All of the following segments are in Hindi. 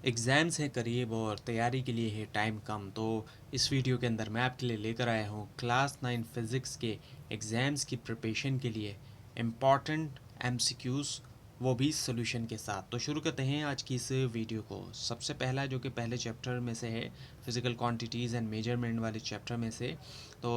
एग्ज़ाम्स हैं करीब और तैयारी के लिए है टाइम कम। तो इस वीडियो के अंदर मैं आपके लिए लेकर आया हूँ क्लास 9 फिज़िक्स के एग्ज़ाम्स की प्रिपरेशन के लिए इम्पॉर्टेंट एमसीक्यूज़, वो भी सॉल्यूशन के साथ। तो शुरू करते हैं आज की इस वीडियो को। सबसे पहला जो कि पहले चैप्टर में से है, फिज़िकल क्वांटिटीज़ एंड मेजरमेंट वाले चैप्टर में से। तो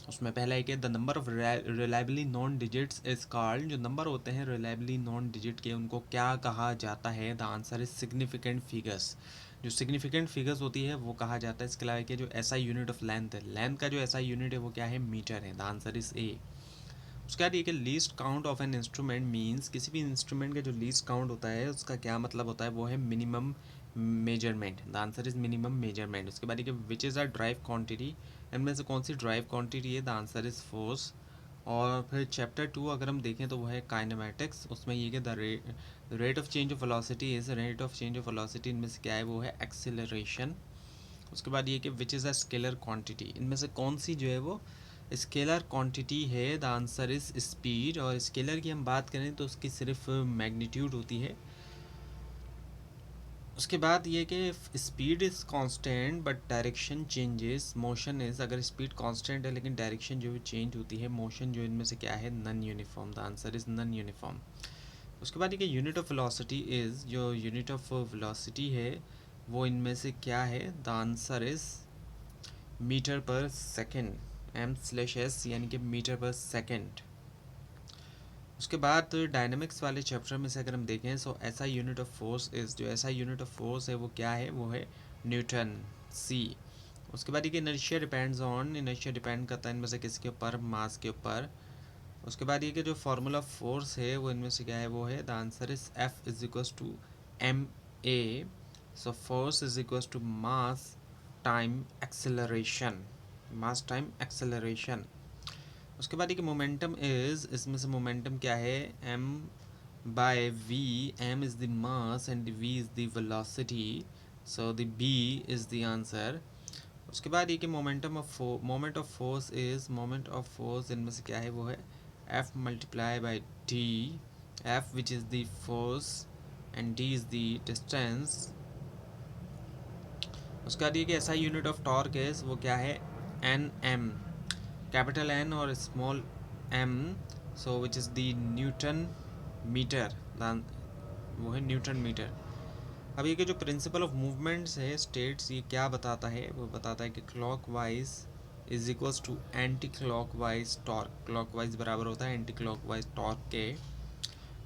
उसमें पहला एक है the number of reliably non digits is called. जो नंबर होते हैं रिलायबली नॉन डिजिट के, उनको क्या कहा जाता है? The answer is significant figures. जो सिग्निफिकेंट फिगर्स होती है वो कहा जाता है। इसके अलावा कि जो एसआई यूनिट ऑफ लेंथ है, लेंथ का जो एसआई यूनिट है वो क्या है? मीटर है। The answer is a. उसके बाद ये कि least count of an instrument means, किसी भी इंस्ट्रूमेंट का जो लीस्ट काउंट होता है उसका क्या मतलब होता है? वो है minimum measurement. The answer is minimum measurement. उसके बाद ये कि which is a drive quantity, इनमें से कौन सी ड्राइव क्वांटिटी है? The answer is force. और फिर चैप्टर 2 अगर हम देखें तो वो है काइनेमेटिक्स। उसमें ये कि the rate of change of velocity is, rate of change of velocity इनमें से क्या है? वो है एक्सेलरेशन। उसके बाद ये कि which is a scalar quantity, इनमें से कौन सी जो है वो स्केलर क्वांटिटी है? The answer is speed. और स्केलर की हम बात करें तो उसकी सिर्फ मैग्नीट्यूड होती है। उसके बाद ये कि speed is constant but direction changes, motion is, अगर स्पीड कांस्टेंट है लेकिन डायरेक्शन जो है चेंज होती है, मोशन जो इनमें से क्या है? Non uniform. The answer is non uniform. उसके बाद ये कि यूनिट ऑफ वेलोसिटी इज़, जो यूनिट ऑफ वेलोसिटी है वो इनमें से क्या है? द आंसर इज़ मीटर पर सेकेंड, एम स्लेश एस, यानी कि मीटर पर सेकेंड। उसके बाद डायनामिक्स वाले चैप्टर में से अगर हम देखें तो ऐसा यूनिट ऑफ फोर्स इज़, जो ऐसा यूनिट ऑफ फोर्स है वो क्या है? वो है न्यूटन, सी। उसके बाद ये inertia depends on, inertia depend करता है इनमें से किसके ऊपर? मास के ऊपर। उसके बाद ये कि जो फार्मूला फोर्स है वो इनमें से क्या है? वो है the answer is F is equals to M A. So force is equals to mass time acceleration, mass time acceleration. उसके बाद ये कि मोमेंटम इज़, इसमें से मोमेंटम क्या है? M by V. M is the mass and V is the velocity, so the B is the answer. उसके बाद ये कि moment of force is, moment of force इनमें से क्या है? वो है F multiply by D, F which is the force and D is the distance. उसके बाद ये कि ऐसा यूनिट ऑफ टॉर्क इज़, वो क्या है? एन एम, कैपिटल एन और small M, so which is the newton metre, वो है न्यूटन मीटर। अब ये कि जो प्रिंसिपल ऑफ मूवमेंट्स है स्टेट्स, ये क्या बताता है? वो बताता है कि clockwise is equals to anti clockwise torque. Clockwise बराबर होता है एंटी क्लॉक वाइज टॉर्क के।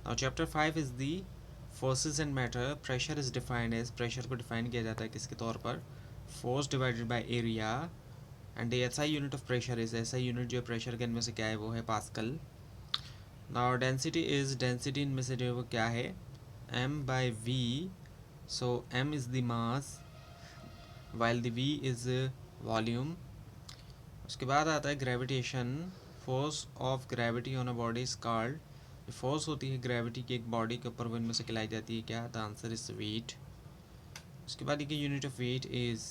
और chapter 5 is the forces and matter. Pressure is defined as, pressure को डिफाइन किया जाता है किसके तौर पर? Force divided by area. And SI unit of pressure is, SI unit जो प्रेशर के इनमें से क्या है? वो है pascal. Now density is, density इनमें से जो है वो क्या है? M by V. So M is the mass while the v is volume. उसके बाद आता है gravitation. Force of gravity on a body is called, force होती है ग्रेविटी की एक बॉडी के ऊपर, वो इनमें से कहलाई जाती है क्या? The answer is weight. उसके बाद ये यूनिट ऑफ वेट इज,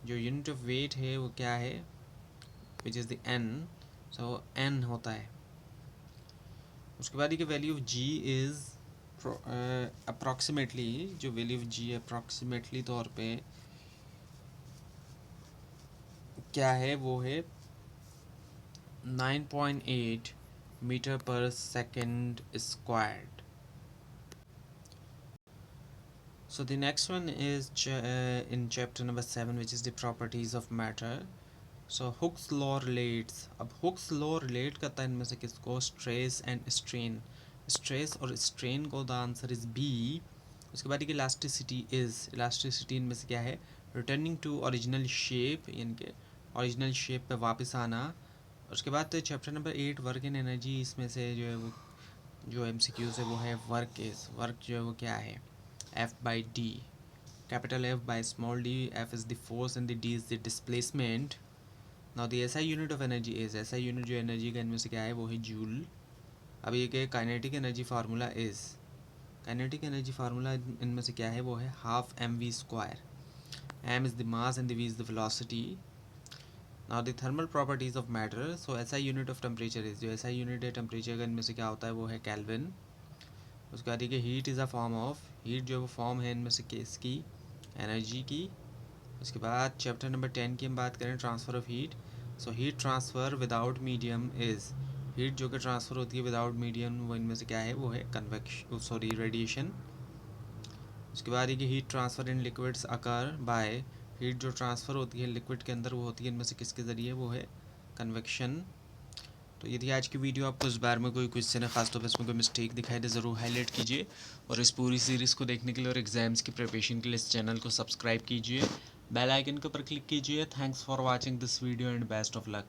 जो यूनिट ऑफ वेट है वो क्या है? Which is the N, so N होता है। उसके बाद ये value of G is approximately, जो वैल्यू ऑफ जी अप्रॉक्सीमेटली तौर पे क्या है? वो है 9.8 meter per second squared. So the next one is in chapter number 7, which is the properties of matter. So Hooke's law relates, अब Hooke's law relate करता है इनमें से किसको? stress and strain, stress और strain को। the answer is B. उसके बाद ये elasticity is, elasticity इनमें से क्या है? returning to original shape, यानी कि original shape पे वापस आना। उसके बाद chapter number 8 work in energy, इसमें से जो है वो जो MCQs है वो है वर्क इज, वर्क जो है वो क्या है? F by D, capital F by small d, F is the force and the D is the displacement. Now the SI unit of energy is, SI unit जो एनर्जी का इनमें से क्या है? वो है जूल। अब ये कि kinetic energy formula is, kinetic energy formula इनमें से क्या है? वो है half M V square. M is the mass and the V is the velocity. Now the thermal properties of matter. So SI unit of temperature is, जो SI यूनिट है टेम्परेचर का इनमें से क्या होता है? वो है केल्विन। उसके बाद देखिए heat is a form of, heat जो वो फॉर्म है इनमें से किसकी? एनर्जी की। उसके बाद चैप्टर नंबर 10 की हम बात करें, transfer of heat. So heat transfer without medium is, heat जो कि ट्रांसफ़र होती है विदाउट मीडियम, वो इनमें से क्या है, वो है रेडिएशन। उसके बाद ये कि heat transfer in liquids occur by, heat जो ट्रांसफ़र होती है लिक्विड के अंदर वो होती है इनमें से किसके ज़रिए, वो है कन्वेक्शन। तो यदि आज की वीडियो आपको इस बारे में कोई क्वेश्चन है, खासतौर पर इसमें कोई मिस्टेक दिखाई दे, ज़रूर हाईलाइट कीजिए। और इस पूरी सीरीज़ को देखने के लिए और एग्जाम्स की प्रिपरेशन के लिए इस चैनल को सब्सक्राइब कीजिए, बेल आइकन के ऊपर क्लिक कीजिए। Thanks for watching this video and best of luck.